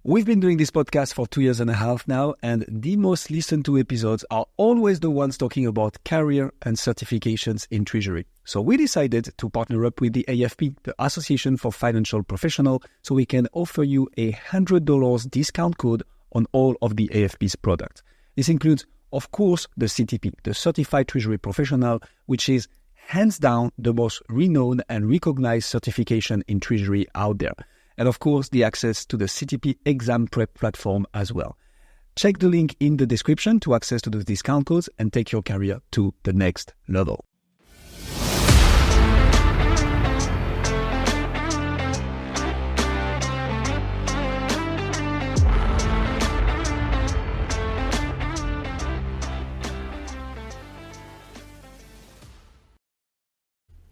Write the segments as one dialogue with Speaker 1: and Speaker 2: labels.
Speaker 1: We've been doing this podcast for 2.5 years now, and the most listened to episodes are always the ones talking about career and certifications in Treasury. So we decided to partner up with the AFP, the Association for Financial Professionals, so we can offer you a $100 discount code on all of the AFP's products. This includes, of course, the CTP, the Certified Treasury Professional, which is hands down the most renowned and recognized certification in Treasury out there. And of course, the access to the CTP exam prep platform as well. Check the link in the description to access to those discount codes and take your career to the next level.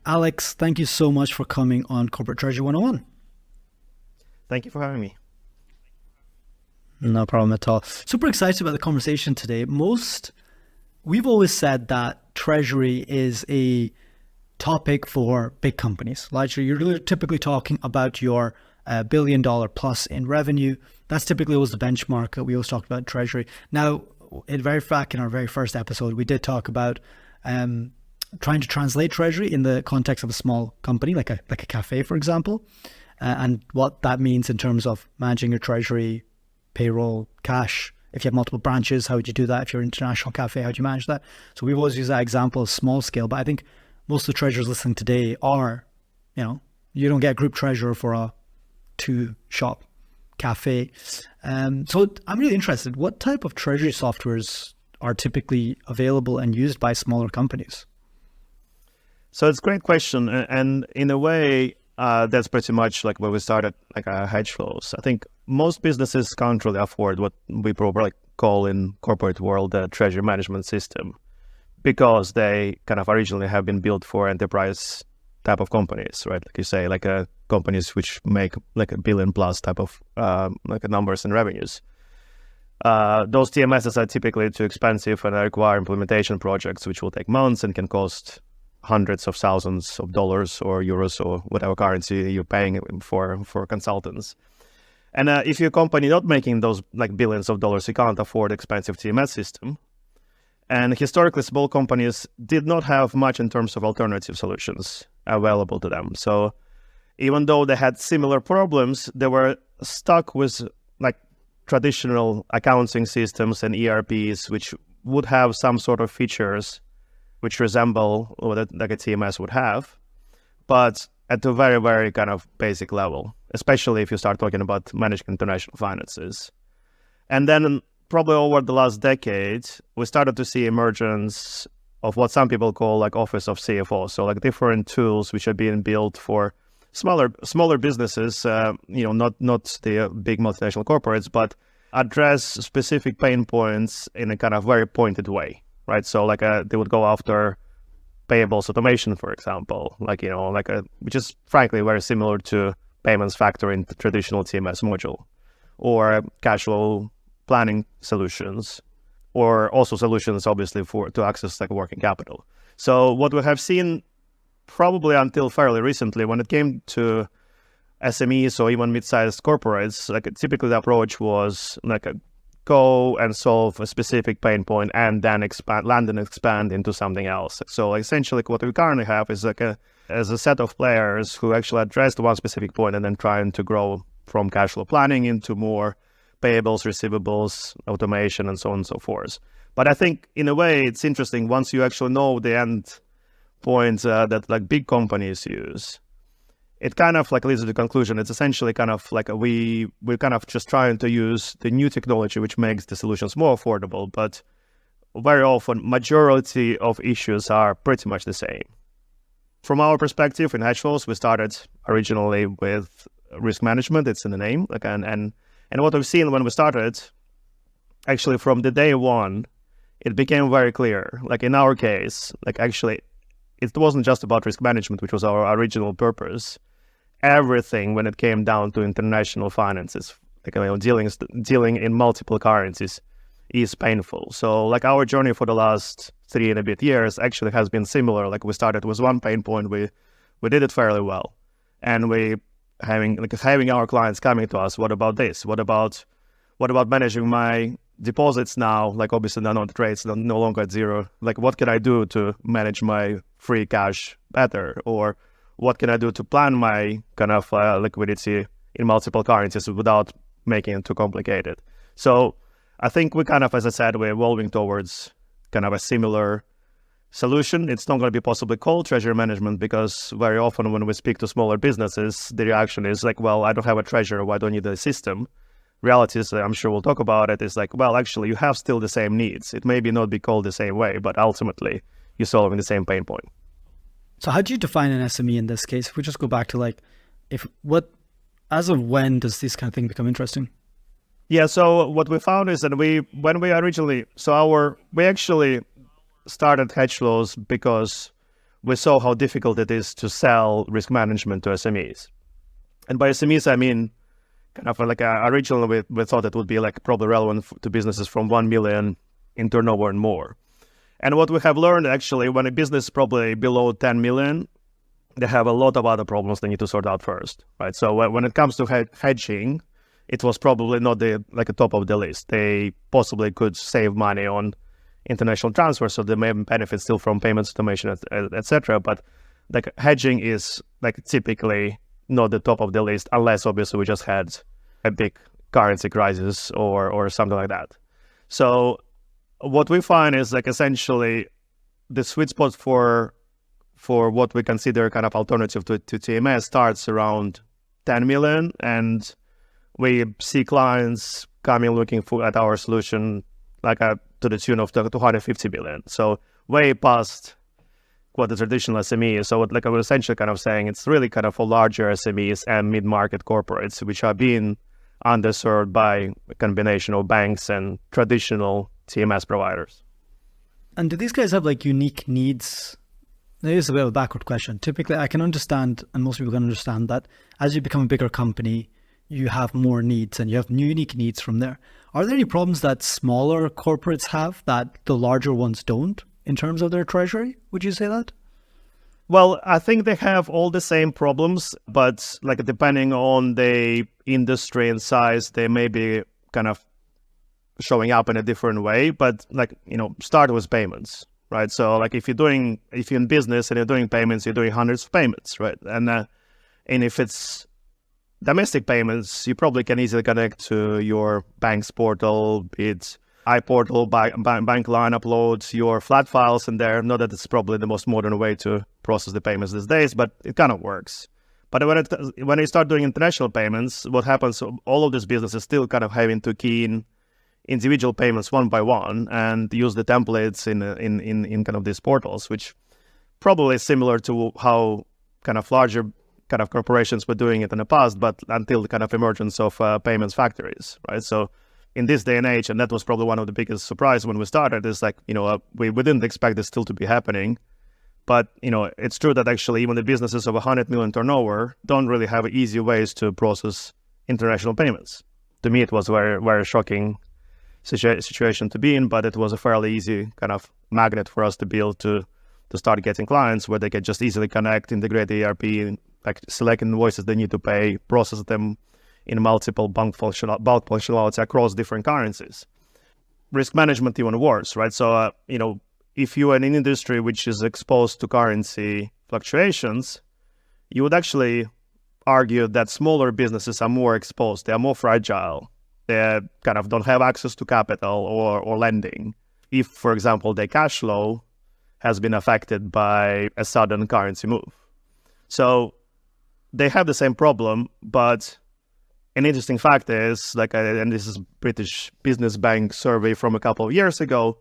Speaker 2: Alex, thank you so much for coming on Corporate Treasury 101.
Speaker 3: Thank you for having me.
Speaker 2: No problem at all. Super excited about the conversation today. We've always said that Treasury is a topic for big companies. Like you're typically talking about your $1 billion plus in revenue. That's typically always the benchmark that we always talk about Treasury. Now, in our very first episode, we did talk about trying to translate Treasury in the context of a small company, like a cafe, for example. And what that means in terms of managing your treasury, payroll, cash. If you have multiple branches, how would you do that? If you're an international cafe, how do you manage that? So we've always used that example of small scale, but I think most of the treasurers listening today are, you don't get a group treasurer for a 2-shop cafe. So I'm really interested, what type of treasury softwares are typically available and used by smaller companies?
Speaker 3: So it's a great question. And in a way, that's pretty much like where we started, like hedge flows. I think most businesses can't really afford what we probably call in corporate world a treasury management system, because they kind of originally have been built for enterprise type of companies, right? Like you say, like companies which make like $1 billion plus type of numbers and revenues. Those TMSs are typically too expensive and require implementation projects which will take months and can cost hundreds of thousands of dollars or euros or whatever currency you're paying for consultants. And if you're a company not making those like billions of dollars, you can't afford expensive TMS system. And historically, small companies did not have much in terms of alternative solutions available to them. So even though they had similar problems, they were stuck with like traditional accounting systems and ERPs, which would have some sort of features which resemble what like a TMS would have, but at a very, very kind of basic level, especially if you start talking about managing international finances. And then probably over the last decade, we started to see emergence of what some people call like Office of CFO. So like different tools which are being built for smaller businesses, not the big multinational corporates, but address specific pain points in a kind of very pointed way. Right, so like they would go after payables automation, for example, which is frankly very similar to payments factor in the traditional TMS module, or cash flow planning solutions, or also solutions obviously to access like working capital. So what we have seen probably until fairly recently, when it came to SMEs or even mid-sized corporates, like typically the approach was like go and solve a specific pain point and then land and expand into something else. So essentially what we currently have is like a set of players who actually address the one specific point and then trying to grow from cash flow planning into more payables, receivables, automation, and so on and so forth. But I think in a way it's interesting once you actually know the end points that like big companies use. It kind of like leads to the conclusion. It's essentially kind of like we're kind of just trying to use the new technology, which makes the solutions more affordable. But very often, majority of issues are pretty much the same. From our perspective in hedge flows, we started originally with risk management. It's in the name. And what we've seen when we started, actually from the day one, it became very clear. Like in our case, like actually, it wasn't just about risk management, which was our original purpose. Everything when it came down to international finances, dealing in multiple currencies is painful. So like our journey for the last 3 and a bit years actually has been similar. Like we started with one pain point, we did it fairly well. And we having our clients coming to us. What about this? What about managing my deposits now? Like obviously now the rates no longer at zero. Like what can I do to manage my free cash better? Or what can I do to plan my kind of liquidity in multiple currencies without making it too complicated? So I think we kind of, as I said, we're evolving towards kind of a similar solution. It's not going to be possibly called treasury management because very often when we speak to smaller businesses, the reaction is like, well, I don't have a treasurer, why do I need a system? Reality is, I'm sure we'll talk about it, is like, well, actually, you have still the same needs. It may not be called the same way, but ultimately, you're solving the same pain point.
Speaker 2: So how do you define an SME in this case? If we just go back to like, as of when does this kind of thing become interesting?
Speaker 3: Yeah, so what we found is that we actually started hedge flows because we saw how difficult it is to sell risk management to SMEs. And by SMEs, I mean, kind of like originally we thought it would be like probably relevant to businesses from 1 million in turnover and more. And what we have learned actually, when a business is probably below 10 million, they have a lot of other problems they need to sort out first, right? So when it comes to hedging, it was probably not the top of the list. They possibly could save money on international transfers, so they may benefit still from payments automation, etc. But like hedging is like typically not the top of the list, unless obviously we just had a big currency crisis or something like that. So what we find is like essentially the sweet spot for what we consider kind of alternative to TMS starts around 10 million, and we see clients coming looking at our solution to the tune of 250 billion. So way past what the traditional SME is. So I was essentially kind of saying it's really kind of for larger SMEs and mid-market corporates, which are being underserved by a combination of banks and traditional TMS providers.
Speaker 2: And do these guys have like unique needs? This is a bit of a backward question. Typically, I can understand, and most people can understand that as you become a bigger company, you have more needs and you have unique needs from there. Are there any problems that smaller corporates have that the larger ones don't in terms of their treasury? Would you say that?
Speaker 3: Well, I think they have all the same problems, but like depending on the industry and size, they may be kind of showing up in a different way. But start with payments, right? So like if you're in business and you're doing payments, you're doing hundreds of payments, right? And if it's domestic payments, you probably can easily connect to your bank's portal, be it iPortal, bank line, upload your flat files in there. Not that it's probably the most modern way to process the payments these days, but it kind of works. But when you start doing international payments, what happens, all of these businesses still kind of having to key in individual payments one by one and use the templates in kind of these portals, which probably is similar to how kind of larger kind of corporations were doing it in the past, but until the kind of emergence of payments factories, right? So in this day and age, and that was probably one of the biggest surprise when we started, is like, we didn't expect this still to be happening. But, it's true that actually even the businesses of 100 million turnover don't really have easy ways to process international payments. To me, it was a very, very shocking situation to be in, but it was a fairly easy kind of magnet for us to be able to start getting clients where they can just easily connect, integrate the ERP, like select invoices they need to pay, process them in multiple bulk functionality across different currencies. Risk management even worse, right? So, if you're in an industry which is exposed to currency fluctuations, you would actually argue that smaller businesses are more exposed. They are more fragile. They kind of don't have access to capital or lending. If, for example, their cash flow has been affected by a sudden currency move. So they have the same problem, but an interesting fact is, and this is British Business Bank survey from a couple of years ago,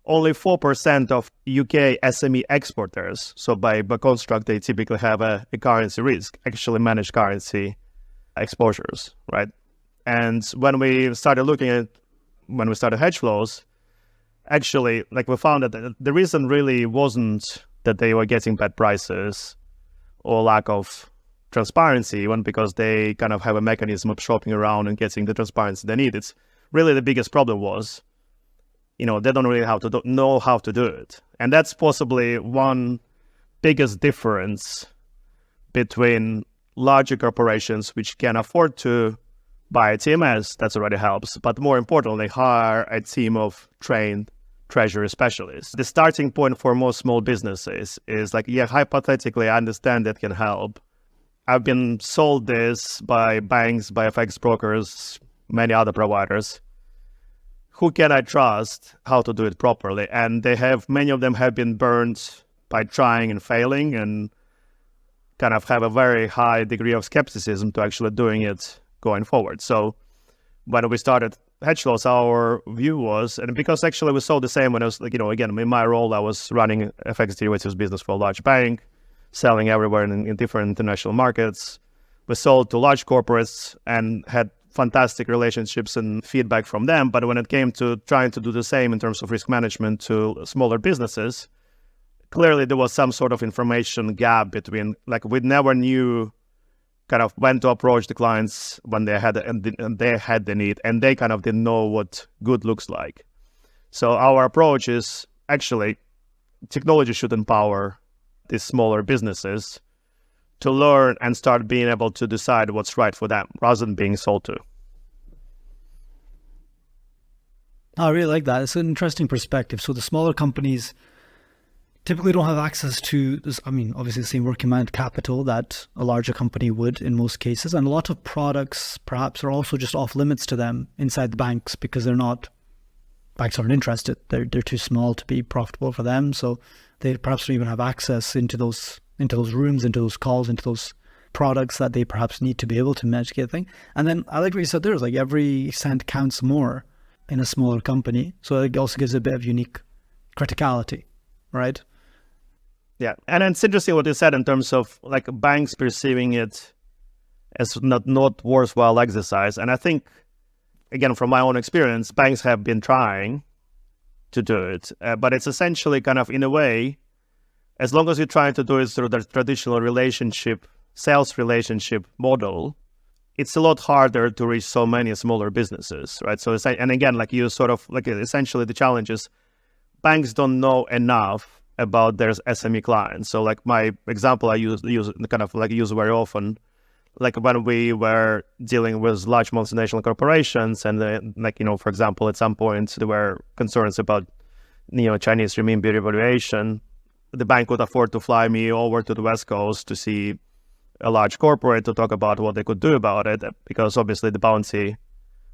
Speaker 3: only 4% of UK SME exporters, so by construct, they typically have a currency risk, actually manage currency exposures, right? And when we started hedge flows, actually, we found that the reason really wasn't that they were getting bad prices or lack of transparency, even because they kind of have a mechanism of shopping around and getting the transparency they need. It's really the biggest problem was, they don't really know how to do it. And that's possibly one biggest difference between larger corporations which can afford to buy a TMS, that already helps. But more importantly, hire a team of trained treasury specialists. The starting point for most small businesses is like, yeah, hypothetically, I understand that can help. I've been sold this by banks, by FX brokers, many other providers. Who can I trust how to do it properly? And many of them have been burned by trying and failing, and kind of have a very high degree of skepticism to actually doing it going forward. So when we started Hedgeflows, our view was, and because actually we saw the same when I was like, again, in my role, I was running FX derivatives business for a large bank, selling everywhere in different international markets. We sold to large corporates and had fantastic relationships and feedback from them. But when it came to trying to do the same in terms of risk management to smaller businesses, clearly there was some sort of information gap between, like, we never knew kind of when to approach the clients when they had the need, and they kind of didn't know what good looks like. So our approach is actually technology should empower these smaller businesses to learn and start being able to decide what's right for them rather than being sold to.
Speaker 2: I really like that. It's an interesting perspective. So the smaller companies typically don't have access to this, obviously the same working amount capital that a larger company would in most cases. And a lot of products perhaps are also just off limits to them inside the banks because banks aren't interested. They're too small to be profitable for them. So they perhaps don't even have access into those rooms, into those calls, into those products that they perhaps need to be able to mitigate thing. And then I like what you said there, is like every cent counts more in a smaller company. So it also gives a bit of unique criticality, right?
Speaker 3: Yeah, and it's interesting what you said in terms of like banks perceiving it as not worthwhile exercise. And I think, again, from my own experience, banks have been trying to do it, but it's essentially kind of, in a way, as long as you're trying to do it through the traditional sales relationship model, it's a lot harder to reach so many smaller businesses, right? So, and again, like you sort of, like essentially the challenge is banks don't know enough about their SME clients. So like my example I use very often, like when we were dealing with large multinational corporations and for example, at some point there were concerns about, Chinese renminbi revaluation. The bank would afford to fly me over to the West Coast to see a large corporate to talk about what they could do about it, because obviously the bounty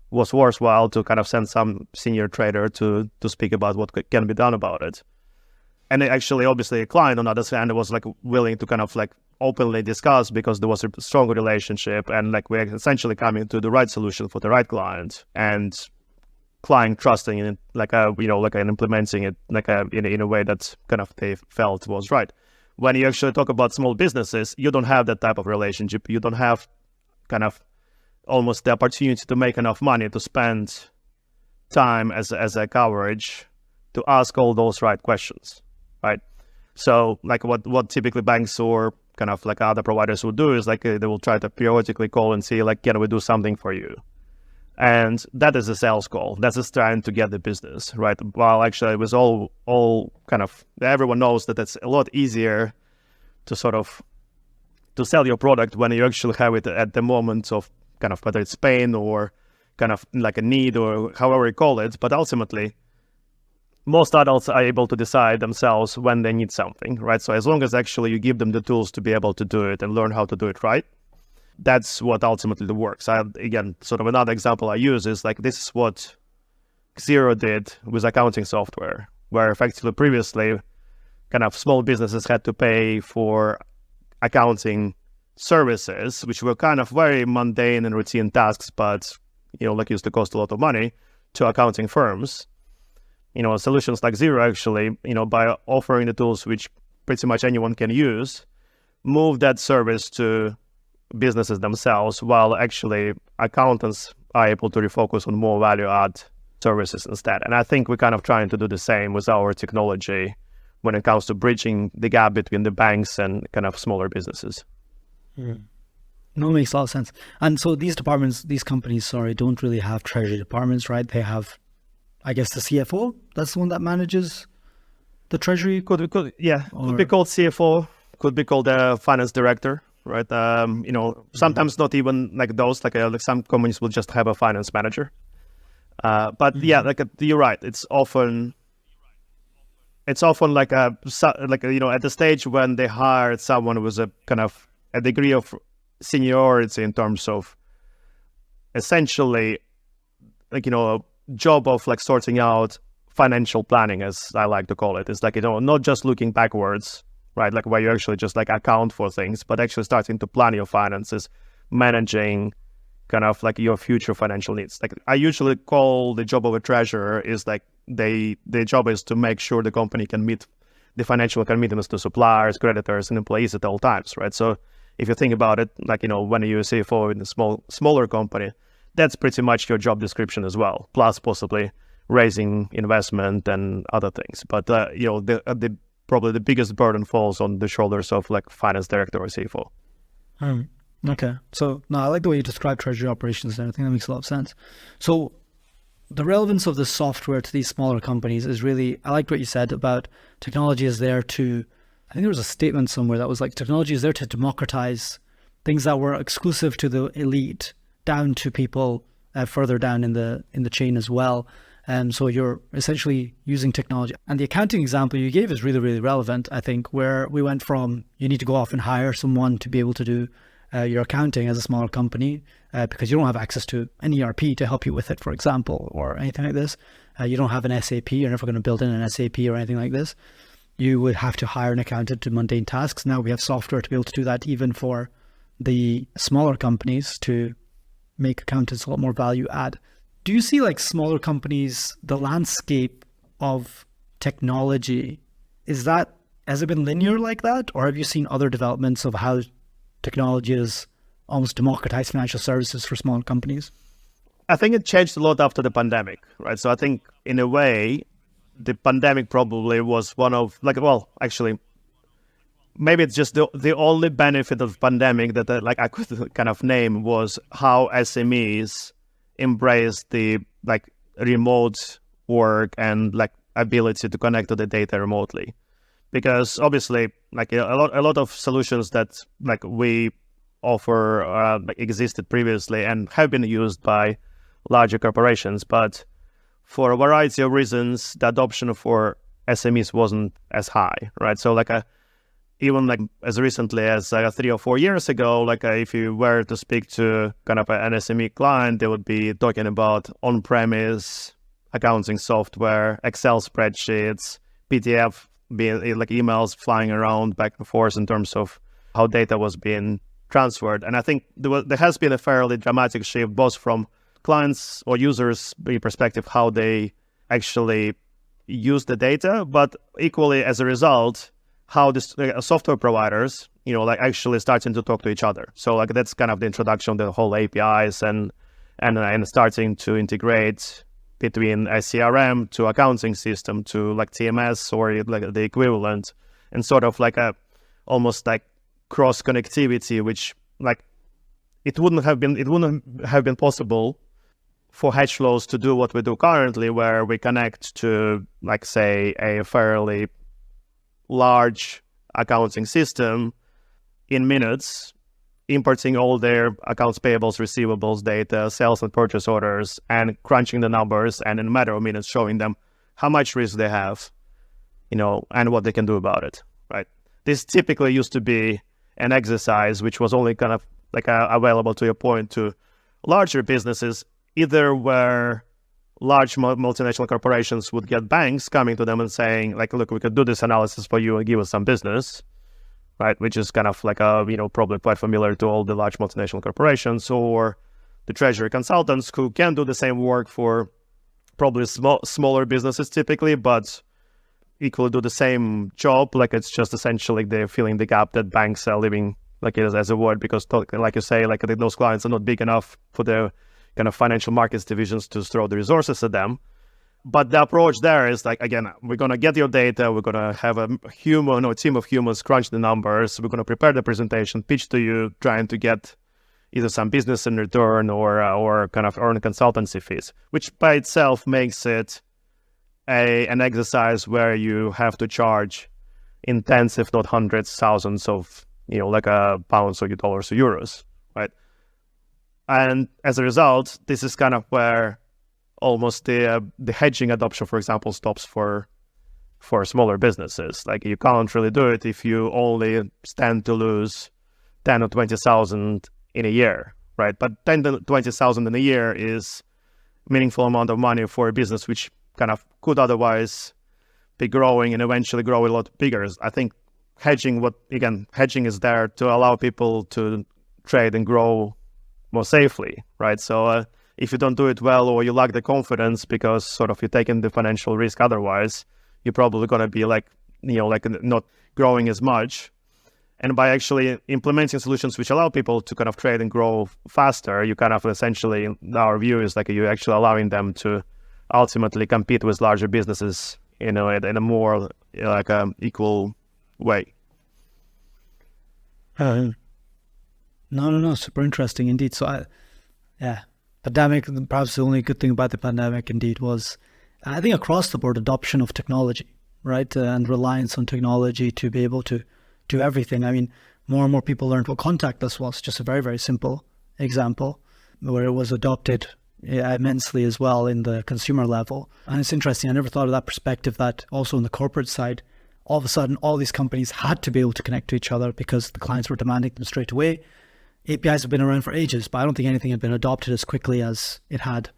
Speaker 3: was worthwhile to kind of send some senior trader to speak about what can be done about it. And actually, obviously, a client on the other hand was like willing to kind of like openly discuss because there was a strong relationship, and like we're essentially coming to the right solution for the right client, and client trusting in it, and implementing it in a way that kind of they felt was right. When you actually talk about small businesses, you don't have that type of relationship. You don't have kind of almost the opportunity to make enough money to spend time as a coverage to ask all those right questions. Right. So like what typically banks or kind of like other providers will do is like they will try to periodically call and see like, can we do something for you? And that is a sales call. That's just trying to get the business, right? While actually it was all kind of, everyone knows that it's a lot easier to sort of to sell your product when you actually have it at the moment of kind of whether it's pain or kind of like a need or however you call it. But ultimately, most adults are able to decide themselves when they need something, right? So as long as actually you give them the tools to be able to do it and learn how to do it right, that's what ultimately works. Again, sort of another example I use is like, this is what Xero did with accounting software, where effectively previously kind of small businesses had to pay for accounting services, which were kind of very mundane and routine tasks, but, like used to cost a lot of money to accounting firms. Solutions like Xero actually, by offering the tools which pretty much anyone can use, move that service to businesses themselves, while actually accountants are able to refocus on more value-add services instead. And I think we're kind of trying to do the same with our technology when it comes to bridging the gap between the banks and kind of smaller businesses.
Speaker 2: No, it makes a lot of sense. And so these companies, don't really have treasury departments, right? They have, I guess, the CFO. That's the one that manages the treasury.
Speaker 3: Could be called CFO. Could be called the finance director. right? Sometimes not even like those, like some companies will just have a finance manager. But yeah, you're right. It's often at the stage when they hired someone with a kind of a degree of seniority in terms of essentially a job of like sorting out financial planning, as I like to call it. It's like, not just looking backwards, right? Like where you actually just like account for things, but actually starting to plan your finances, managing kind of like your future financial needs. Like I usually call the job of a treasurer is like their job is to make sure the company can meet the financial commitments to suppliers, creditors, and employees at all times, right? So if you think about it, like, when you're a CFO in a smaller company, that's pretty much your job description as well, plus possibly raising investment and other things. But, probably the biggest burden falls on the shoulders of like finance director or CFO.
Speaker 2: Okay. So, no, I like the way you describe treasury operations and everything. That makes a lot of sense. So the relevance of the software to these smaller companies is really, I liked what you said about technology is there to, I think there was a statement somewhere that was like, technology is there to democratize things that were exclusive to the elite down to people further down in the chain as well. So you're essentially using technology. And the accounting example you gave is really, really relevant, I think, where we went from you need to go off and hire someone to be able to do your accounting as a smaller company because you don't have access to an ERP to help you with it, for example, or anything like this. You don't have an SAP. You're never going to build in an SAP or anything like this. You would have to hire an accountant to mundane tasks. Now we have software to be able to do that even for the smaller companies to make accountants a lot more value add. Do you see like smaller companies, the landscape of technology, has it been linear like that? Or have you seen other developments of how technology has almost democratized financial services for smaller companies?
Speaker 3: I think it changed a lot after the pandemic, right? So I think in a way, the pandemic probably was one of actually, maybe it's just the only benefit of pandemic that I could kind of name was how SMEs embraced the like remote work and like ability to connect to the data remotely, because obviously like a lot of solutions that like we offer existed previously and have been used by larger corporations, but for a variety of reasons, the adoption for SMEs wasn't as high, right? So even like as recently as 3 or 4 years ago, if you were to speak to kind of an SME client, they would be talking about on-premise accounting software, Excel spreadsheets, PDF, being like emails flying around back and forth in terms of how data was being transferred. And I think there has been a fairly dramatic shift, both from clients or users' perspective, how they actually use the data, but equally as a result, how this software providers, actually starting to talk to each other. So that's kind of the introduction of the whole APIs and starting to integrate between a CRM to accounting system to like TMS or like the equivalent, and sort of like almost like cross connectivity, which like it wouldn't have been possible for hedge flows to do what we do currently, where we connect to like say a fairly large accounting system in minutes, importing all their accounts payables, receivables data, sales and purchase orders, and crunching the numbers, and in a matter of minutes showing them how much risk they have, and what they can do about it, right? This typically used to be an exercise which was only kind of like available to a point to larger businesses, either where large multinational corporations would get banks coming to them and saying, like, look, we could do this analysis for you and give us some business, right? Which is kind of like probably quite familiar to all the large multinational corporations, or the treasury consultants who can do the same work for probably smaller businesses typically, but equally do the same job. Like it's just essentially they're filling the gap that banks are leaving, like as a word, because like you say, like those clients are not big enough for the kind of financial markets divisions to throw the resources at them. But the approach there is like, again, we're going to get your data, we're going to have a human or a team of humans crunch the numbers, we're going to prepare the presentation, pitch to you, trying to get either some business in return or kind of earn consultancy fees, which by itself makes it an exercise where you have to charge in tens, if not hundreds, thousands of like pounds or dollars or euros, right? And as a result, this is kind of where almost the hedging adoption, for example, stops for smaller businesses. Like you can't really do it if you only stand to lose 10 or 20,000 in a year, right? But 10 to 20,000 in a year is a meaningful amount of money for a business which kind of could otherwise be growing and eventually grow a lot bigger. I think hedging is there to allow people to trade and grow more safely, right? So if you don't do it well, or you lack the confidence because sort of you're taking the financial risk otherwise, you're probably going to be not growing as much. And by actually implementing solutions which allow people to kind of trade and grow faster, you kind of essentially, our view is like you're actually allowing them to ultimately compete with larger businesses, in a more equal way.
Speaker 2: No, super interesting indeed. So pandemic, perhaps the only good thing about the pandemic indeed was, I think across the board, adoption of technology, right? And reliance on technology to be able to do everything. I mean, more and more people learned what contactless was, just a very, very simple example where it was adopted immensely as well in the consumer level. And it's interesting, I never thought of that perspective, that also on the corporate side, all of a sudden, all these companies had to be able to connect to each other because the clients were demanding them straight away. APIs have been around for ages, but I don't think anything had been adopted as quickly as it had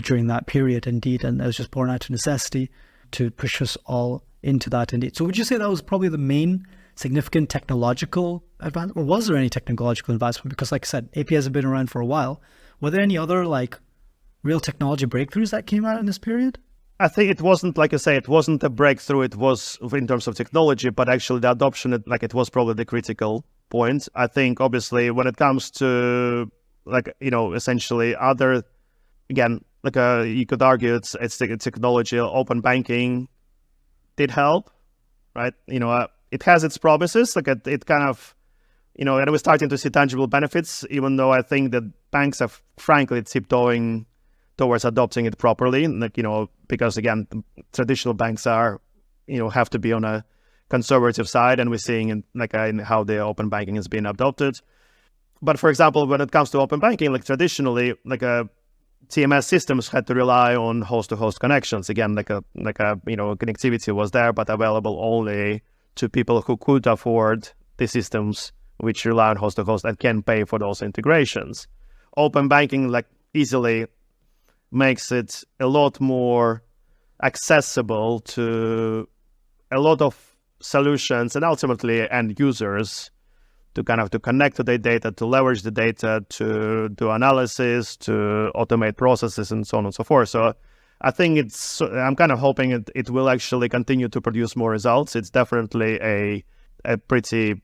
Speaker 2: during that period, indeed. And it was just born out of necessity to push us all into that, indeed. So would you say that was probably the main significant technological advance, or was there any technological advancement? Because like I said, APIs have been around for a while. Were there any other real technology breakthroughs that came out in this period?
Speaker 3: I think it wasn't, like I say, it wasn't a breakthrough. It was in terms of technology, but actually the adoption, it was probably the critical point. I think obviously when it comes to essentially other, again, you could argue it's the technology. Open banking did help, right? It has its promises. It kind of, and we're starting to see tangible benefits, even though I think that banks have frankly tiptoeing towards adopting it properly, because again, traditional banks have to be on a conservative side, and we're seeing in how the open banking has been adopted. But for example, when it comes to open banking, traditionally, TMS systems had to rely on host-to-host connections. Again, connectivity was there, but available only to people who could afford the systems which rely on host-to-host and can pay for those integrations. Open banking easily makes it a lot more accessible to a lot of solutions and ultimately end users to connect to the data, to leverage the data, to do analysis, to automate processes, and so on and so forth. So I think I'm kind of hoping it will actually continue to produce more results. It's definitely a pretty,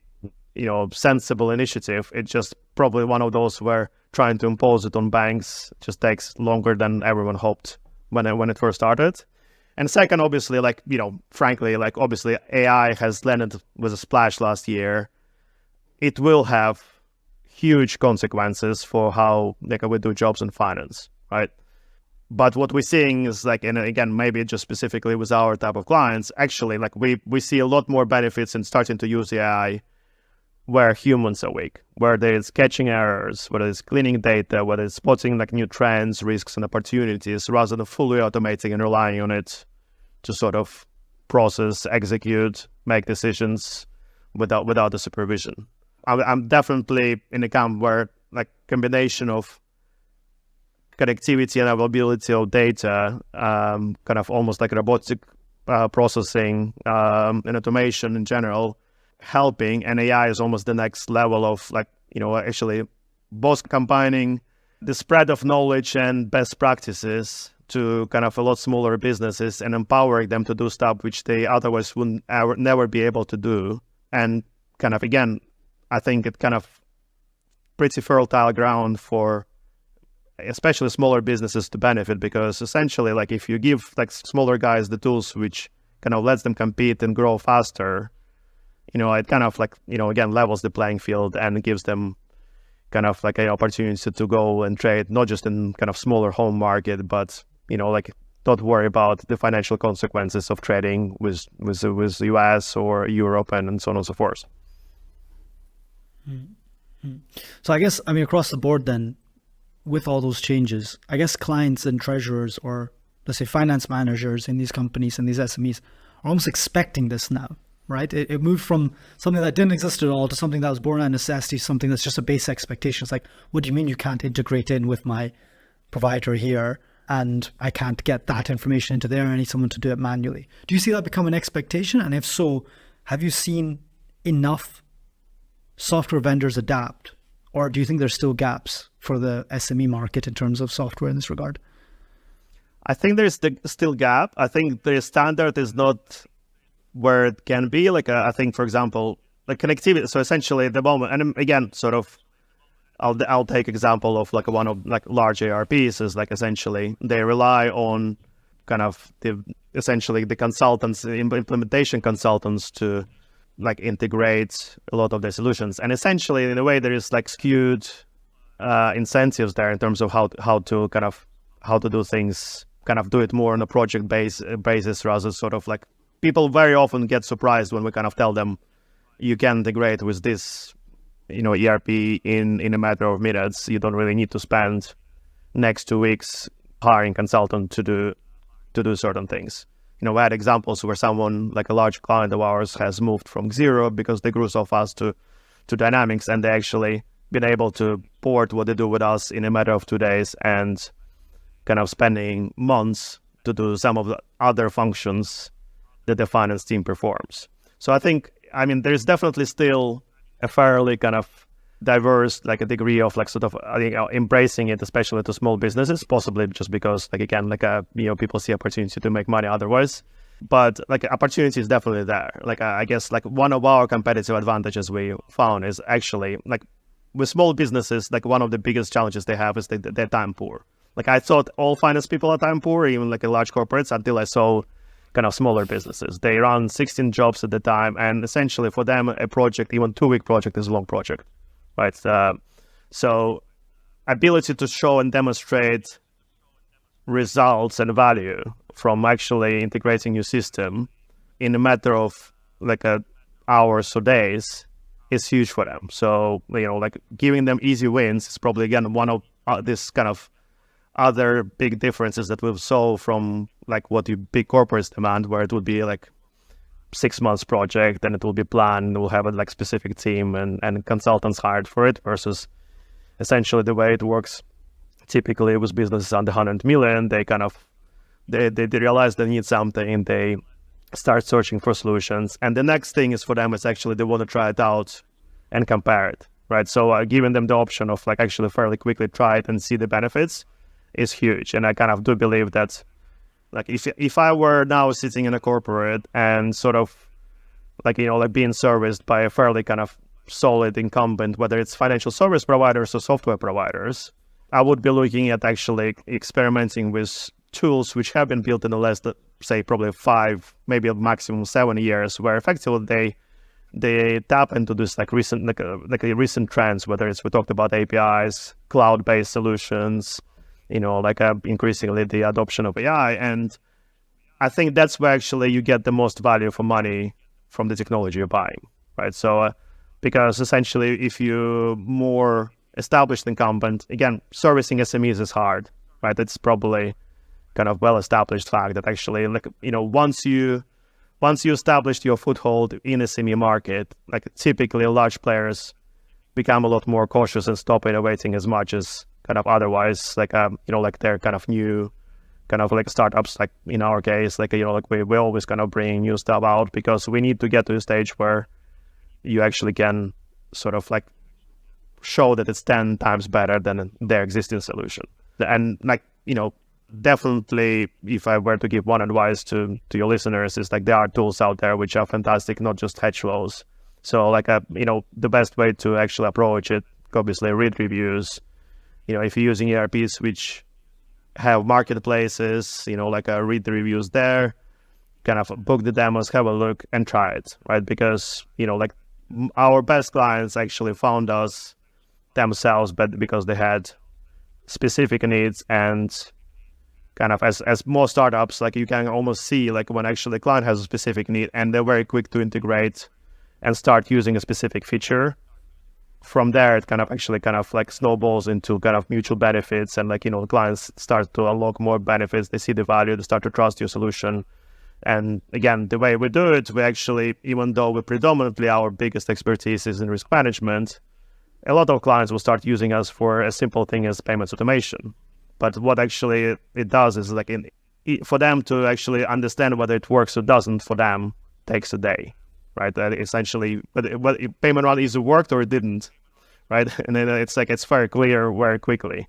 Speaker 3: sensible initiative. It's just probably one of those where trying to impose it on banks just takes longer than everyone hoped when it first started. And second, obviously, frankly, obviously AI has landed with a splash last year. It will have huge consequences for how we do jobs in finance, right? But what we're seeing is and again, maybe just specifically with our type of clients, actually, we see a lot more benefits in starting to use the AI where humans are weak, where there's catching errors, whether it's cleaning data, whether it's spotting new trends, risks, and opportunities, rather than fully automating and relying on it to sort of process, execute, make decisions without the supervision. I'm definitely in the camp where combination of connectivity and availability of data, kind of almost like robotic processing and automation in general, helping, and AI is almost the next level of actually both combining the spread of knowledge and best practices to kind of a lot smaller businesses and empowering them to do stuff which they otherwise wouldn't never be able to do. And kind of, again, I think it kind of pretty fertile ground for especially smaller businesses to benefit, because essentially if you give smaller guys the tools which kind of lets them compete and grow faster, it kind of again levels the playing field and gives them kind of an opportunity to go and trade not just in kind of smaller home market, but don't worry about the financial consequences of trading with US or Europe and so on and so forth.
Speaker 2: So I guess, I mean, across the board then, with all those changes, I guess clients and treasurers, or let's say finance managers in these companies and these SMEs, are almost expecting this now, right? It moved from something that didn't exist at all to something that was born out of necessity, something that's just a base expectation. It's like, what do you mean you can't integrate in with my provider here, and I can't get that information into there? I need someone to do it manually. Do you see that become an expectation? And if so, have you seen enough software vendors adapt? Or do you think there's still gaps for the SME market in terms of software in this regard?
Speaker 3: I think there's still gap. I think the standard is not where it can be. I think, for example, like connectivity. So essentially at the moment, and again, sort of, I'll take example of like one of like large ERPs is like essentially they rely on kind of essentially the consultants, implementation consultants to like integrate a lot of their solutions. And essentially in a way there is like skewed incentives there in terms of how to do things, kind of do it more on a project basis rather sort of like people very often get surprised when we kind of tell them you can integrate with this, ERP in a matter of minutes. You don't really need to spend next 2 weeks hiring consultant to do certain things. We had examples where someone like a large client of ours has moved from Xero because they grew so fast to Dynamics, and they actually been able to port what they do with us in a matter of 2 days and kind of spending months to do some of the other functions that the finance team performs. So I think, there's definitely still a fairly kind of diverse, like a degree of like sort of, I think, embracing it, especially to small businesses, possibly just because like, again, like, people see opportunity to make money otherwise, but like opportunity is definitely there. Like, I guess like one of our competitive advantages we found is actually like with small businesses, like one of the biggest challenges they have is they're time poor. Like I thought all finance people are time poor, even like a large corporates, until I saw kind of smaller businesses. They run 16 jobs at the time, and essentially for them, a project, even 2-week project, is a long project, right? So ability to show and demonstrate results and value from actually integrating your system in a matter of like hours or days is huge for them. So, like giving them easy wins is probably, again, one of this kind of other big differences that we've saw from like what you big corporates demand, where it would be like 6 months project and it will be planned, we'll have a like specific team and consultants hired for it, versus essentially the way it works typically with businesses under 100 million. They kind of they realize they need something, they start searching for solutions, and the next thing is for them is actually they want to try it out and compare it, right? So giving them the option of like actually fairly quickly try it and see the benefits is huge. And I kind of do believe that like if I were now sitting in a corporate and sort of like, like being serviced by a fairly kind of solid incumbent, whether it's financial service providers or software providers, I would be looking at actually experimenting with tools which have been built in the last, say, probably 5, maybe maximum 7 years, where effectively they tap into this like recent recent trends, whether it's, we talked about APIs, cloud-based solutions, increasingly the adoption of AI. And I think that's where actually you get the most value for money from the technology you're buying, right? So because essentially if you're more established incumbent, again, servicing SMEs is hard, right? It's probably kind of well-established fact that actually, like, once you established your foothold in SME market, like typically large players become a lot more cautious and stop innovating as much as kind of otherwise, like, like they're kind of new, kind of like startups, like in our case, like, like we're always kind of bringing new stuff out because we need to get to a stage where you actually can sort of like show that it's 10 times better than their existing solution. And like, definitely if I were to give one advice to your listeners is like there are tools out there which are fantastic, not just hedge flows. So like, the best way to actually approach it, obviously read reviews. If you're using ERPs which have marketplaces, like read the reviews there, kind of book the demos, have a look and try it, right? Because, like our best clients actually found us themselves, but because they had specific needs. And kind of as more startups, like you can almost see like when actually the client has a specific need and they're very quick to integrate and start using a specific feature, from there, it kind of actually kind of like snowballs into kind of mutual benefits, and like, you know, clients start to unlock more benefits. They see the value, they start to trust your solution. And again, the way we do it, we actually, even though we predominantly our biggest expertise is in risk management, a lot of clients will start using us for a simple thing as payments automation. But what actually it does is like for them to actually understand whether it works or doesn't, for them takes a day, right? That essentially, but payment run either worked or it didn't, right? And then it's like, it's very clear very quickly.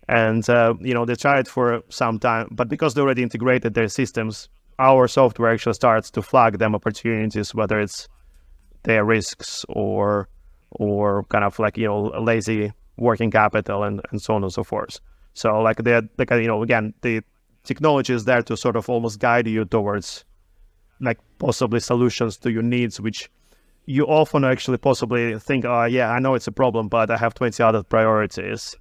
Speaker 3: And, you know, they try it for some time, but because they already integrated their systems, our software actually starts to flag them opportunities, whether it's their risks or kind of like, you know, lazy working capital and so on and so forth. So like you know, again, the technology is there to sort of almost guide you towards like possibly solutions to your needs, which you often actually possibly think, oh yeah, I know it's a problem, but I have 20 other priorities.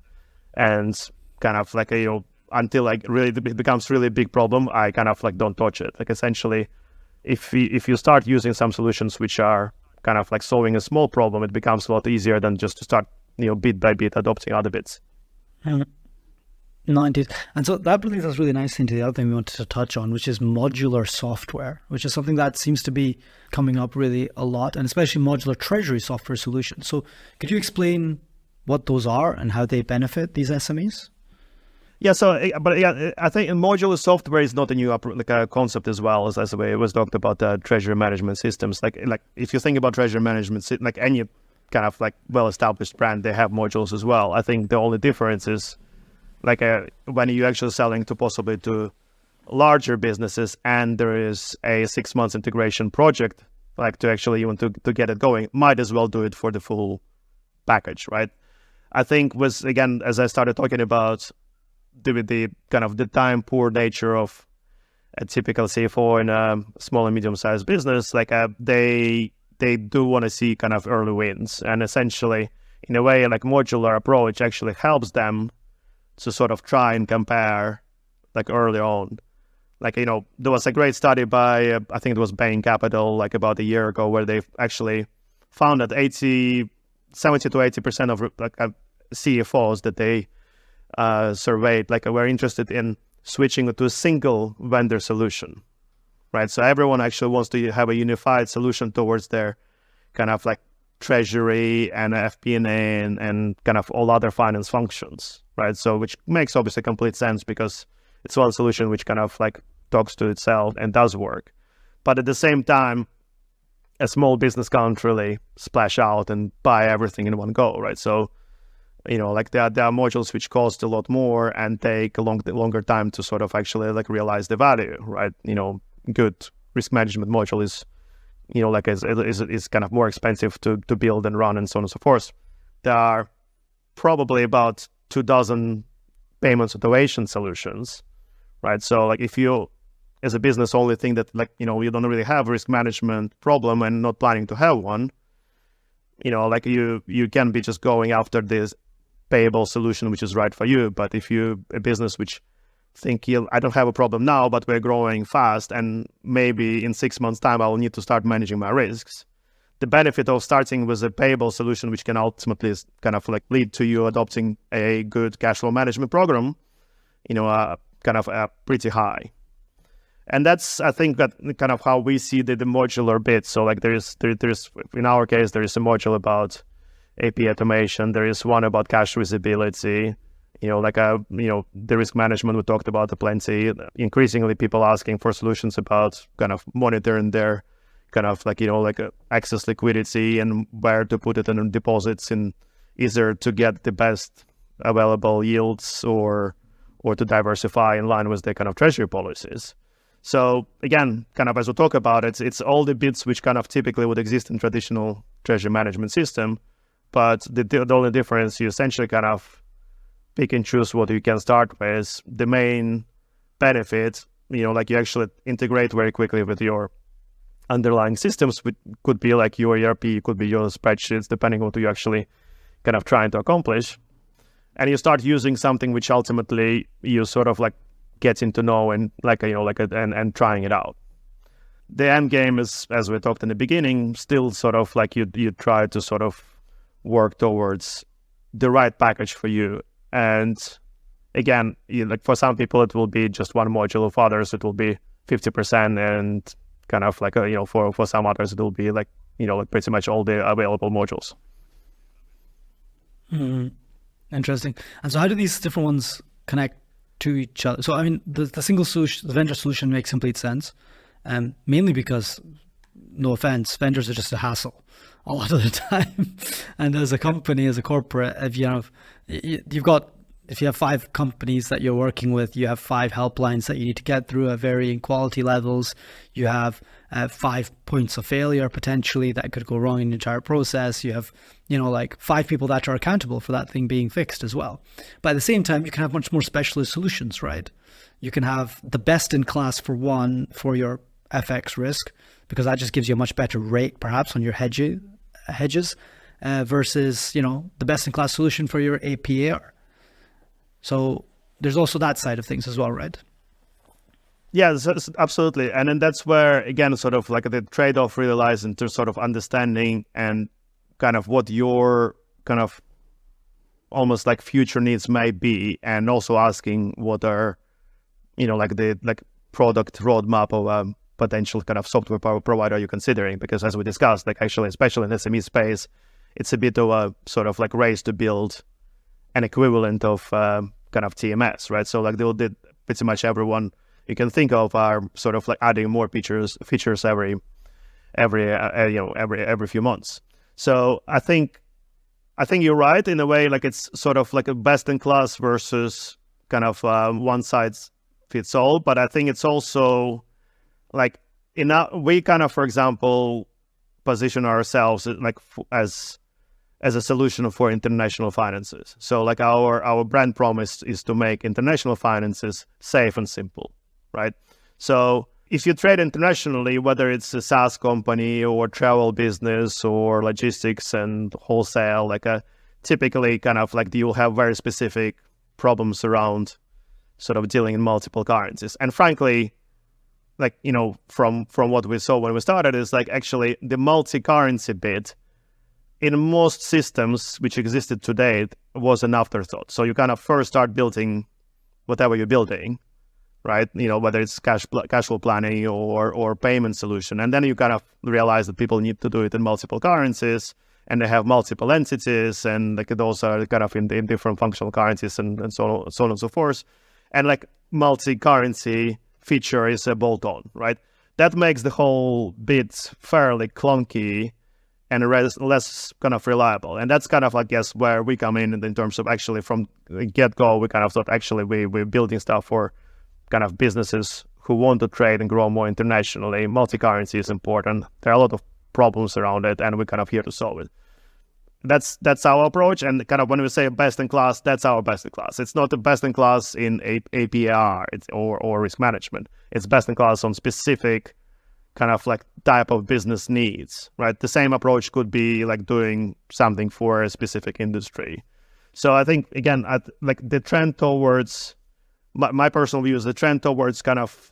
Speaker 3: And kind of like, you know, until like really it becomes really big problem, I kind of like don't touch it. Like essentially, if you start using some solutions which are kind of like solving a small problem, it becomes a lot easier than just to start, you know, bit by bit adopting other bits.
Speaker 2: No, indeed. And so that brings us really nicely into the other thing we wanted to touch on, which is modular software, which is something that seems to be coming up really a lot, and especially modular treasury software solutions. So could you explain what those are and how they benefit these SMEs?
Speaker 3: Yeah, so, but yeah, I think modular software is not a new like a concept as well as the way it was talked about the treasury management systems. Like if you think about treasury management, like any kind of like well-established brand, they have modules as well. I think the only difference is like when you're actually selling to possibly to larger businesses and there is a 6 months integration project, like to actually even to get it going, might as well do it for the full package, right? I think was, again, as I started talking about the kind of the time poor nature of a typical CFO in a small and medium-sized business, like they do want to see kind of early wins. And essentially, in a way, like modular approach actually helps them to sort of try and compare like early on. Like, you know, there was a great study by, I think it was Bain Capital, like about a year ago, where they actually found that 70 to 80% of like CFOs that they surveyed, like were interested in switching to a single vendor solution, right? So everyone actually wants to have a unified solution towards their kind of like treasury and FP&A and kind of all other finance functions, right? So which makes obviously complete sense because it's one solution which kind of like talks to itself and does work. But at the same time, a small business can't really splash out and buy everything in one go, right? So, you know, like there are modules which cost a lot more and take a longer time to sort of actually like realize the value, right? You know, good risk management module is, you know, like is kind of more expensive to build and run and so on and so forth. There are probably about 24 payments automation solutions, right? So like if you as a business only think that like, you know, you don't really have a risk management problem and not planning to have one, you know, like you can be just going after this payable solution which is right for you. But if you a business which think I don't have a problem now, but we're growing fast and maybe in 6 months time I'll need to start managing my risks, the benefit of starting with a payable solution which can ultimately kind of like lead to you adopting a good cash flow management program, you know, kind of pretty high. And that's, I think, that kind of how we see the modular bit. So like there's in our case, there is a module about AP automation. There is one about cash visibility. You know, like you know, the risk management we talked about plenty. Increasingly, people asking for solutions about kind of monitoring their kind of like, you know, like excess liquidity and where to put it in deposits, in either to get the best available yields or to diversify in line with their kind of treasury policies. So again, kind of as we talk about it, it's all the bits which kind of typically would exist in traditional treasury management system, but the only difference, you essentially kind of pick and choose what you can start with. The main benefit, you know, like you actually integrate very quickly with your underlying systems, which could be like your ERP, could be your spreadsheets, depending on what you're actually kind of trying to accomplish. And you start using something which ultimately you sort of like getting to know and like, you know, like and trying it out. The end game is, as we talked in the beginning, still sort of like you try to sort of work towards the right package for you. And again, like for some people it will be just one module, for others it will be 50%, and kind of like for some others it will be like like pretty much all the available modules.
Speaker 2: Interesting. And so how do these different ones connect to each other? So I mean, the single solution, the vendor solution, makes complete sense, mainly because, no offense, vendors are just a hassle a lot of the time. And as a company, as a corporate, if you have 5 companies that you're working with, you have 5 helplines that you need to get through at varying quality levels. You have 5 points of failure potentially that could go wrong in the entire process. You have, like 5 people that are accountable for that thing being fixed as well. But at the same time, you can have much more specialist solutions, right? You can have the best in class for one for your FX risk, because that just gives you a much better rate perhaps on your hedges, versus, the best in class solution for your APAR. So there's also that side of things as well, right?
Speaker 3: Yeah, absolutely. And then that's where, again, sort of like the trade-off really lies into sort of understanding and kind of what your kind of almost like future needs may be, and also asking what are, like the product roadmap of a potential kind of software provider you're considering. Because as we discussed, like actually, especially in SME space, it's a bit of a sort of like race to build an equivalent of kind of TMS, right? So like they did pretty much everyone you can think of are sort of like adding more features every few months. So I think you're right in a way. Like it's sort of like a best in class versus kind of one size fits all. But I think it's also like we kind of, for example, position ourselves like as a solution for international finances. So like our brand promise is to make international finances safe and simple, right? So if you trade internationally, whether it's a SaaS company or travel business or logistics and wholesale, like typically kind of like you'll have very specific problems around sort of dealing in multiple currencies. And frankly, like, from what we saw when we started, is like actually the multi-currency bit in most systems which existed to date was an afterthought. So you kind of first start building whatever you're building, right? Whether it's cash flow planning or payment solution. And then you kind of realize that people need to do it in multiple currencies, and they have multiple entities, and like those are kind of in different functional currencies and so on and so forth. And like multi-currency feature is a bolt-on, right? That makes the whole bit fairly clunky and less kind of reliable. And that's kind of, I guess, where we come in terms of actually from the get-go, we kind of thought actually we're building stuff for kind of businesses who want to trade and grow more internationally. Multi-currency is important. There are a lot of problems around it, and we're kind of here to solve it. That's our approach. And kind of when we say best in class, that's our best in class. It's not the best in class in APAR or risk management. It's best in class on specific kind of like type of business needs, right? The same approach could be like doing something for a specific industry. So I think, again, like the trend towards, my personal view is the trend towards kind of,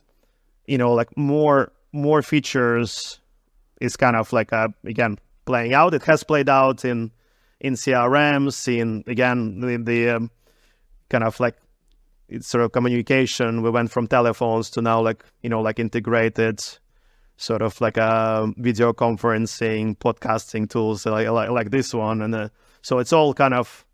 Speaker 3: like more features is kind of like, again, playing out. It has played out in CRMs, again, the kind of like it's sort of communication. We went from telephones to now like, like integrated sort of like video conferencing, podcasting tools like this one. And so it's all kind of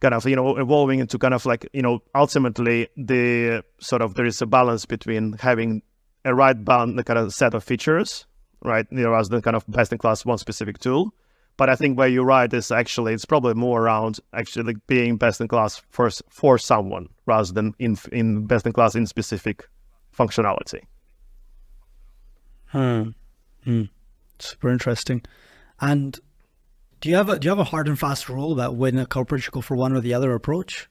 Speaker 3: evolving into kind of like, ultimately the sort of, there is a balance between having a right bound kind of set of features, right? Rather than kind of best in class one specific tool. But I think where you're right is actually, it's probably more around actually like being best in class for someone rather than in best in class in specific functionality.
Speaker 2: Super interesting. And do you have a hard and fast rule about when a corporate should go for one or the other approach?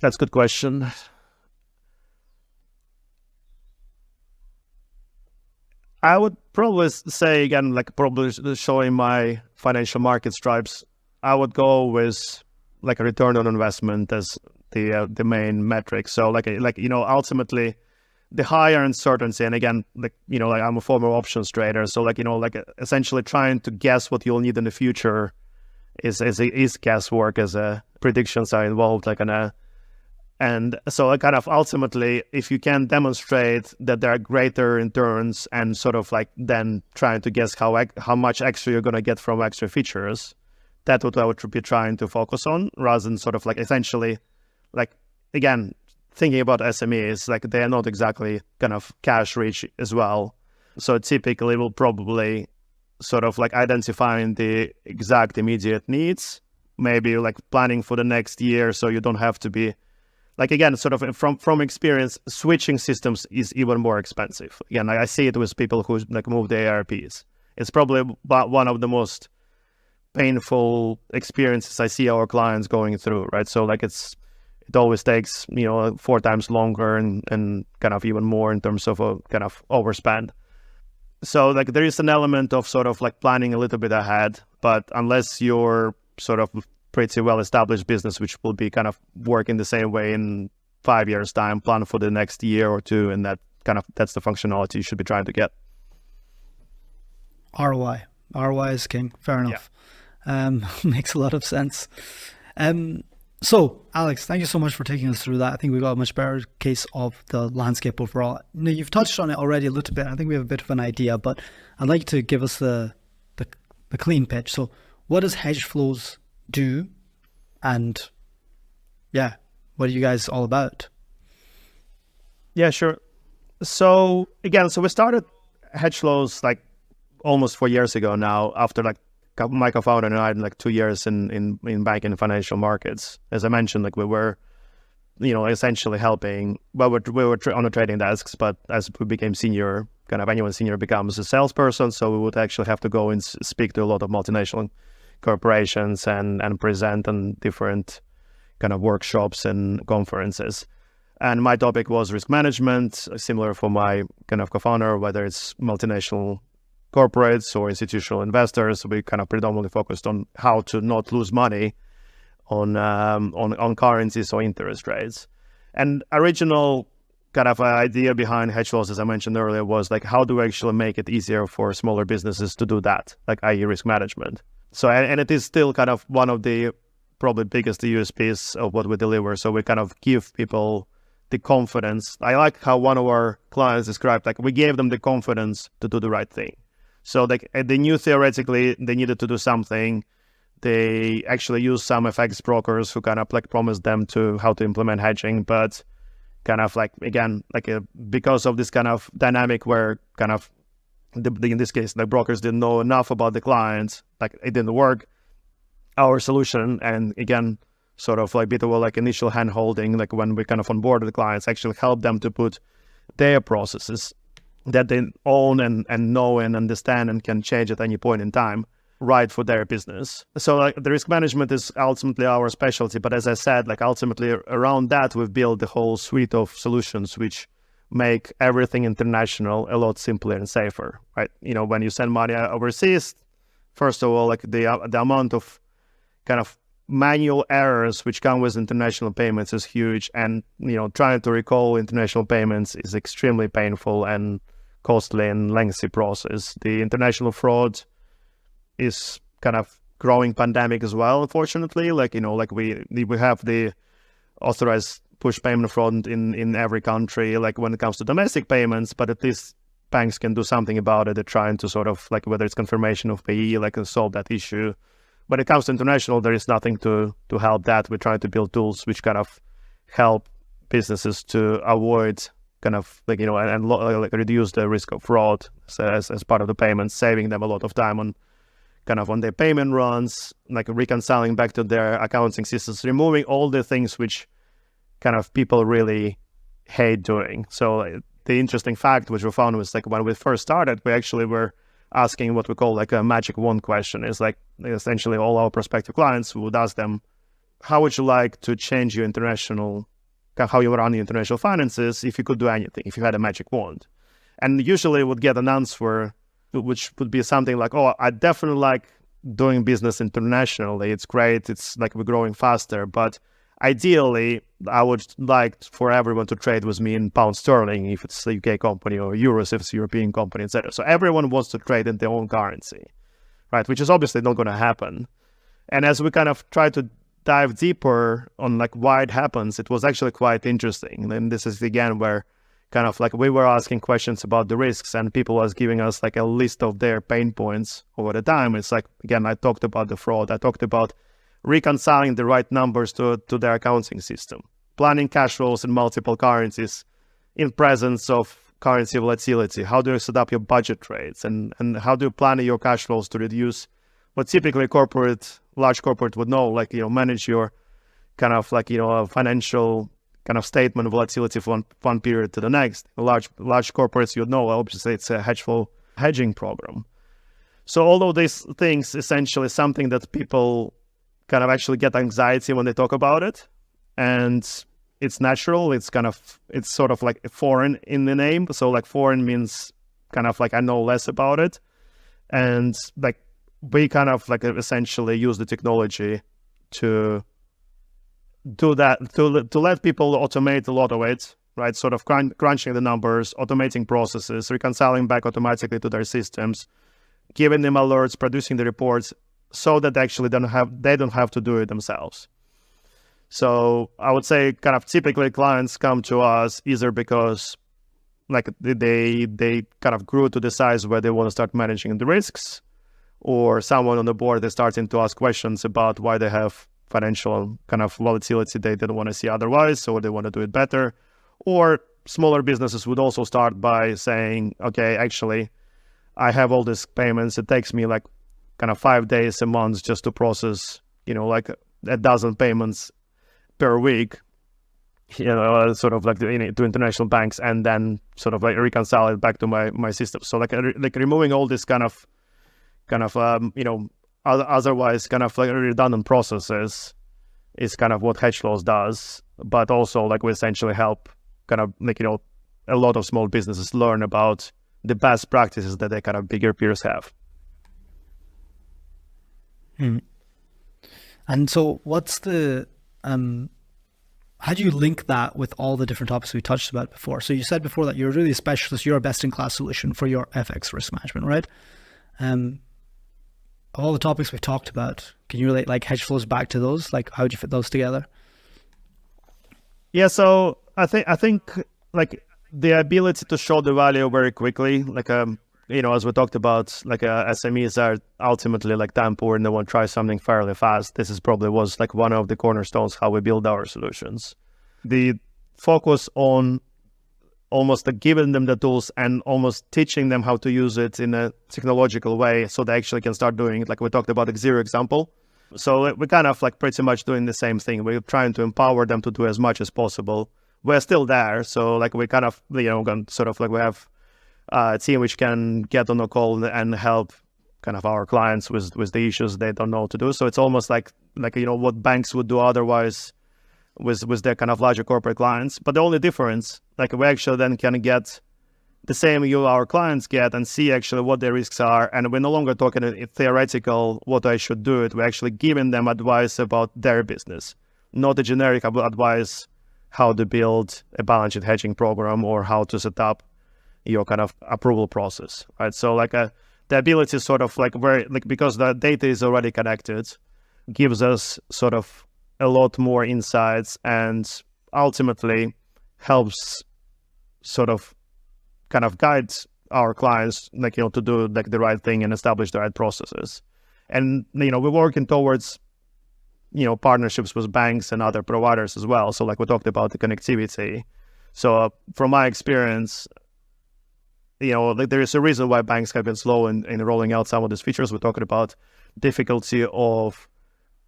Speaker 3: That's a good question. I would probably say, again, like probably showing my financial market stripes, I would go with like a return on investment as the main metric. So like ultimately the higher uncertainty, and again, like, like I'm a former options trader, so like, essentially trying to guess what you'll need in the future is guesswork, as predictions are involved, and so kind of ultimately, if you can demonstrate that there are greater returns and sort of like then trying to guess how much extra you're going to get from extra features, that's what I would be trying to focus on, rather than sort of like essentially, like, again, thinking about SMEs, like they are not exactly kind of cash rich as well. So typically we'll probably sort of like identifying the exact immediate needs, maybe like planning for the next year, so you don't have to be, like, again, sort of from experience, switching systems is even more expensive. Again, I see it with people who like move their ARPs. It's probably one of the most painful experiences I see our clients going through, right? So like it always takes 4 times longer and kind of even more in terms of a kind of overspend. So like there is an element of sort of like planning a little bit ahead, but unless you're sort of pretty well-established business, which will be kind of working the same way in 5 years' time, plan for the next year or two, and that's the functionality you should be trying to get.
Speaker 2: ROI is king. Fair enough. Yeah. Makes a lot of sense. So, Alex, thank you so much for taking us through that. I think we got a much better case of the landscape overall. You've touched on it already a little bit. I think we have a bit of an idea, but I'd like to give us the clean pitch. So, what does hedge flows do, and what are you guys all about?
Speaker 3: Yeah, sure. So again, we started hedge flows like almost 4 years ago now, after like my co-founder and I had like 2 years in banking and financial markets. As I mentioned, like we were essentially helping, we were on the trading desks, but as we became senior, kind of anyone senior becomes a salesperson, so we would actually have to go and speak to a lot of multinational corporations and present on different kind of workshops and conferences. And my topic was risk management, similar for my kind of co-founder, whether it's multinational corporates or institutional investors. We kind of predominantly focused on how to not lose money on currencies or interest rates. And original kind of idea behind hedge flows, as I mentioned earlier, was like, how do we actually make it easier for smaller businesses to do that, like i.e. risk management. So, and it is still kind of one of the probably biggest USPs of what we deliver. So we kind of give people the confidence. I like how one of our clients described, like, we gave them the confidence to do the right thing. So like they knew theoretically they needed to do something. They actually used some FX brokers who kind of like promised them how to implement hedging, but kind of like, again, like because of this kind of dynamic where kind of in this case, the brokers didn't know enough about the clients, like it didn't work. Our solution, and again, sort of like bit of a like initial hand holding, like when we kind of onboarded the clients, actually help them to put their processes that they own and know and understand and can change at any point in time right for their business. So like the risk management is ultimately our specialty, but as I said, like ultimately around that we've built the whole suite of solutions which make everything international a lot simpler and safer, right? When you send money overseas, first of all, like the amount of kind of manual errors which come with international payments is huge, and trying to recall international payments is extremely painful and costly and lengthy process. The international fraud is kind of growing pandemic as well, unfortunately. Like we have the authorized push payment fraud in every country, like when it comes to domestic payments, but at least banks can do something about it. They're trying to sort of like, whether it's confirmation of payee, like solve that issue. When it comes to international, there is nothing to help that. We're trying to build tools which kind of help businesses to avoid kind of like, like reduce the risk of fraud as part of the payments, saving them a lot of time on their payment runs, like reconciling back to their accounting systems, removing all the things which kind of people really hate doing. So the interesting fact which we found was like when we first started, we actually were asking what we call like a magic wand question. Is like essentially all our prospective clients, we would ask them, how would you like to change your how you run your international finances if you could do anything, if you had a magic wand? And usually would get an answer which would be something like, oh, I definitely like doing business internationally. It's great. It's like we're growing faster, but ideally, I would like for everyone to trade with me in pound sterling if it's a UK company, or euros if it's a European company, etc. So everyone wants to trade in their own currency, right? Which is obviously not going to happen. And as we kind of try to dive deeper on like why it happens, it was actually quite interesting. And this is again where kind of like we were asking questions about the risks, and people was giving us like a list of their pain points over the time. It's like, again, I talked about the fraud. I talked about reconciling the right numbers to their accounting system, planning cash flows in multiple currencies in presence of currency volatility. How do you set up your budget trades, and how do you plan your cash flows to reduce what typically large corporate would know, like, manage your kind of like, financial kind of statement volatility from one period to the next. Large corporates, obviously it's a hedging program. So all of these things essentially something that people kind of actually get anxiety when they talk about it. And it's natural. It's sort of like foreign in the name. So like foreign means kind of like I know less about it. And like we kind of like essentially use the technology to do that, to let people automate a lot of it, right? Sort of crunching the numbers, automating processes, reconciling back automatically to their systems, giving them alerts, producing the reports, so that actually they don't have to do it themselves. So I would say kind of typically clients come to us either because like they kind of grew to the size where they want to start managing the risks, or someone on the board is starting to ask questions about why they have financial kind of volatility they didn't want to see otherwise, or they want to do it better. Or smaller businesses would also start by saying, okay, actually, I have all these payments. It takes me like kind of 5 days a month just to process, like a dozen payments per week, sort of like to international banks, and then sort of like reconcile it back to my system. So like removing all this kind of otherwise kind of like redundant processes is kind of what HedgeFlows does. But also like we essentially help kind of like, a lot of small businesses learn about the best practices that their kind of bigger peers have.
Speaker 2: And so what's the, how do you link that with all the different topics we touched about before? So you said before that you're really a specialist, you're a best-in-class solution for your FX risk management, right? All the topics we've talked about, can you relate like HedgeFlows back to those? Like how do you fit those together?
Speaker 3: Yeah, so I think like the ability to show the value very quickly, like as we talked about, like SMEs are ultimately like time poor and they want to try something fairly fast. This is probably was like one of the cornerstones how we build our solutions. The focus on almost like giving them the tools and almost teaching them how to use it in a technological way so they actually can start doing it. Like we talked about the Xero example. So we're kind of like pretty much doing the same thing. We're trying to empower them to do as much as possible. We're still there. So like we kind of, sort of like we have a team which can get on a call and help kind of our clients with the issues they don't know what to do. So it's almost like what banks would do otherwise with their kind of larger corporate clients. But the only difference, like we actually then can get the same our clients get and see actually what their risks are. And we're no longer talking theoretical, what I should do it. We're actually giving them advice about their business, not a generic advice how to build a balance sheet hedging program or how to set up your kind of approval process, right? So like the ability sort of like because the data is already connected, gives us sort of a lot more insights and ultimately helps sort of kind of guide our clients, to do like the right thing and establish the right processes. And, we're working towards, partnerships with banks and other providers as well. So like we talked about the connectivity. So from my experience, there is a reason why banks have been slow in rolling out some of these features. We're talking about difficulty of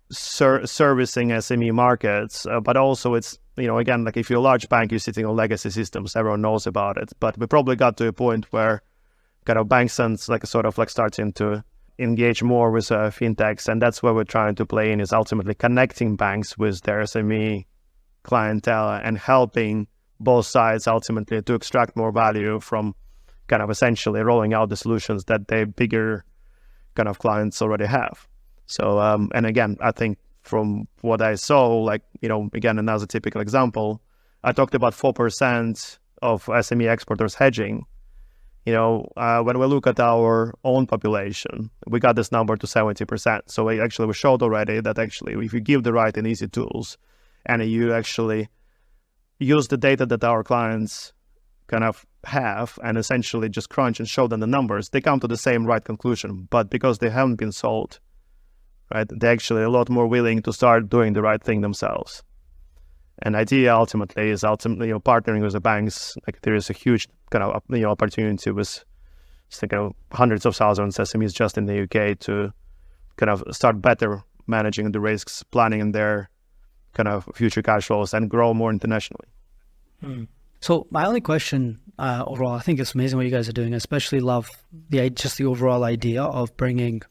Speaker 3: servicing SME markets, but also it's, again, like if you're a large bank, you're sitting on legacy systems, everyone knows about it. But we probably got to a point where kind of banks and like sort of like starting to engage more with fintechs. And that's where we're trying to play in, is ultimately connecting banks with their SME clientele and helping both sides ultimately to extract more value from kind of essentially rolling out the solutions that their bigger kind of clients already have. So, and again, I think from what I saw, like, again, another typical example, I talked about 4% of SME exporters hedging. When we look at our own population, we got this number to 70%. So we showed already that actually, if you give the right and easy tools, and you actually use the data that our clients kind of have, and essentially just crunch and show them the numbers, they come to the same right conclusion. But because they haven't been sold, right, they're actually a lot more willing to start doing the right thing themselves. And idea ultimately is partnering with the banks. Like, there is a huge kind of opportunity with hundreds of thousands of SMEs just in the UK to kind of start better managing the risks, planning their kind of future cash flows, and grow more internationally.
Speaker 2: So my only question overall, I think it's amazing what you guys are doing. I especially love the overall idea of bringing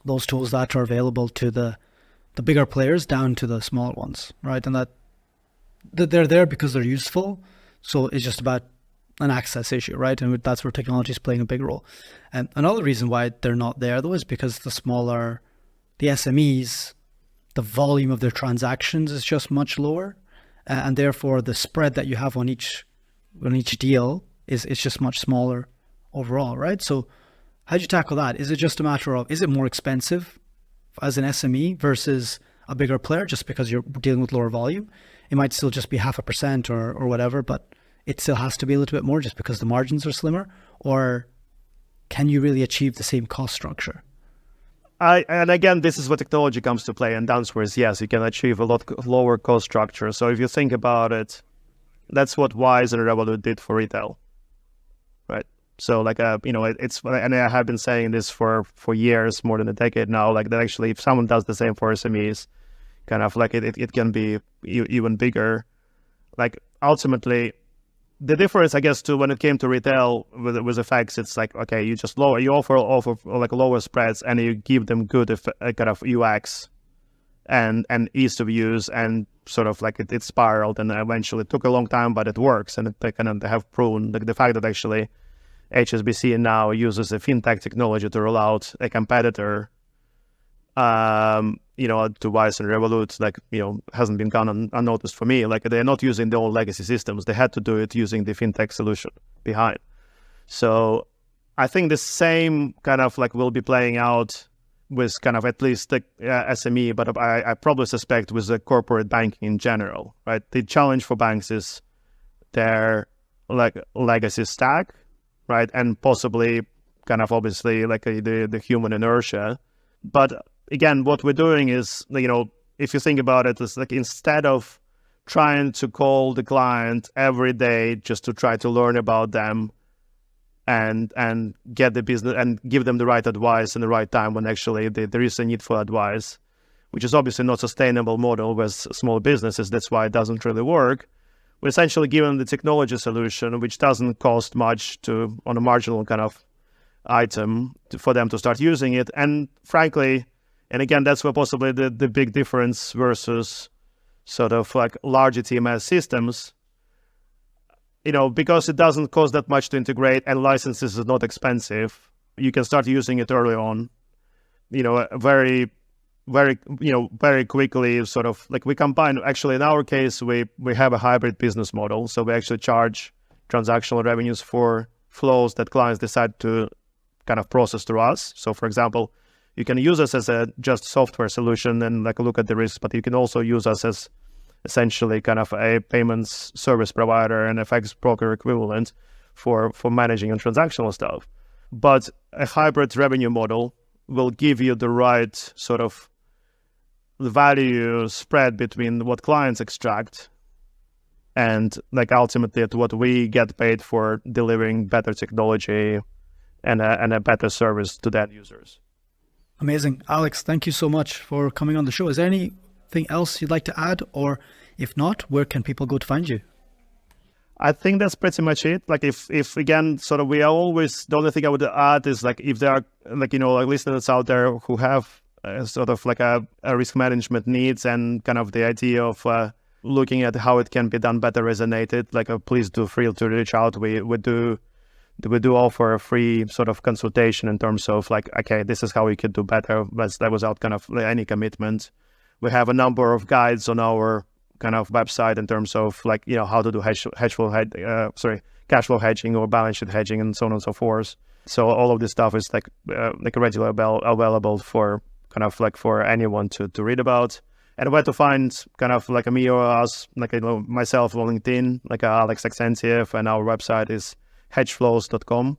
Speaker 2: those tools that are available to the bigger players down to the smaller ones, right? And that they're there because they're useful. So it's just about an access issue, right? And that's where technology is playing a big role. And another reason why they're not there, though, is because the SMEs, the volume of their transactions is just much lower. And therefore, the spread that you have on each deal is just much smaller overall, right? So how do you tackle that? Is it just a matter of, is it more expensive as an SME versus a bigger player just because you're dealing with lower volume? It might still just be 0.5% or whatever, but it still has to be a little bit more just because the margins are slimmer? Or can you really achieve the same cost structure?
Speaker 3: And again, this is where technology comes to play. And the answer is yes, you can achieve a lot lower cost structure. So if you think about it, that's what Wise and Revolut did for retail, right? So it's, and I have been saying this for years, more than a decade now, like that actually, if someone does the same for SMEs, kind of like it can be even bigger. Like ultimately, the difference, I guess, to when it came to retail with effects, it's like, okay, you just offer like lower spreads, and you give them good kind of UX and ease of use, and sort of like it spiraled, and eventually it took a long time, but it works, and they have proven the fact that actually HSBC now uses a fintech technology to roll out a competitor, to Wise and Revolut, hasn't been gone unnoticed for me. Like, they're not using the old legacy systems. They had to do it using the fintech solution behind. So I think the same kind of will be playing out with kind of at least the SME, but I probably suspect with the corporate banking in general, right? The challenge for banks is their legacy stack, right? And possibly kind of obviously the human inertia. But again, what we're doing is, if you think about it, it's like, instead of trying to call the client every day just to try to learn about them and get the business and give them the right advice in the right time when actually there is a need for advice, which is obviously not a sustainable model with small businesses. That's why it doesn't really work. We essentially give them the technology solution, which doesn't cost much on a marginal kind of item for them to start using it. And frankly, and again, that's where possibly the big difference versus sort of like larger TMS systems, because it doesn't cost that much to integrate and licenses is not expensive, you can start using it early on, very, very, very quickly, sort of like we combine, actually in our case, we have a hybrid business model. So we actually charge transactional revenues for flows that clients decide to kind of process through us. So for example, you can use us as a just software solution and look at the risks, but you can also use us as essentially kind of a payments service provider and FX broker equivalent for managing and transactional stuff. But a hybrid revenue model will give you the right sort of value spread between what clients extract and ultimately at what we get paid for delivering better technology and a better service to the end users.
Speaker 2: Amazing. Alex, thank you so much for coming on the show. Is there anything else you'd like to add? Or if not, where can people go to find you?
Speaker 3: I think that's pretty much it. If again, sort of, we are always, the only thing I would add is if there are listeners out there who have sort of a risk management needs and kind of the idea of looking at how it can be done better resonated, please do feel to reach out. We do offer a free sort of consultation in terms of okay, this is how we could do better, but that without kind of any commitment. We have a number of guides on our kind of website in terms of like, how to do cash flow hedging or balance sheet hedging and so on and so forth. So all of this stuff is like readily available for kind of like for anyone to read about. And where to find kind of like me or us, like myself on LinkedIn, like Alex Axentiev, and our website is hedgeflows.com.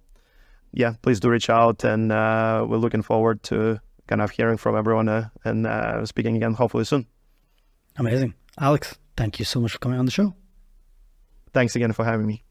Speaker 3: Yeah, please do reach out, and we're looking forward to kind of hearing from everyone and speaking again hopefully soon.
Speaker 2: Amazing. Alex, thank you so much for coming on the show.
Speaker 3: Thanks again for having me.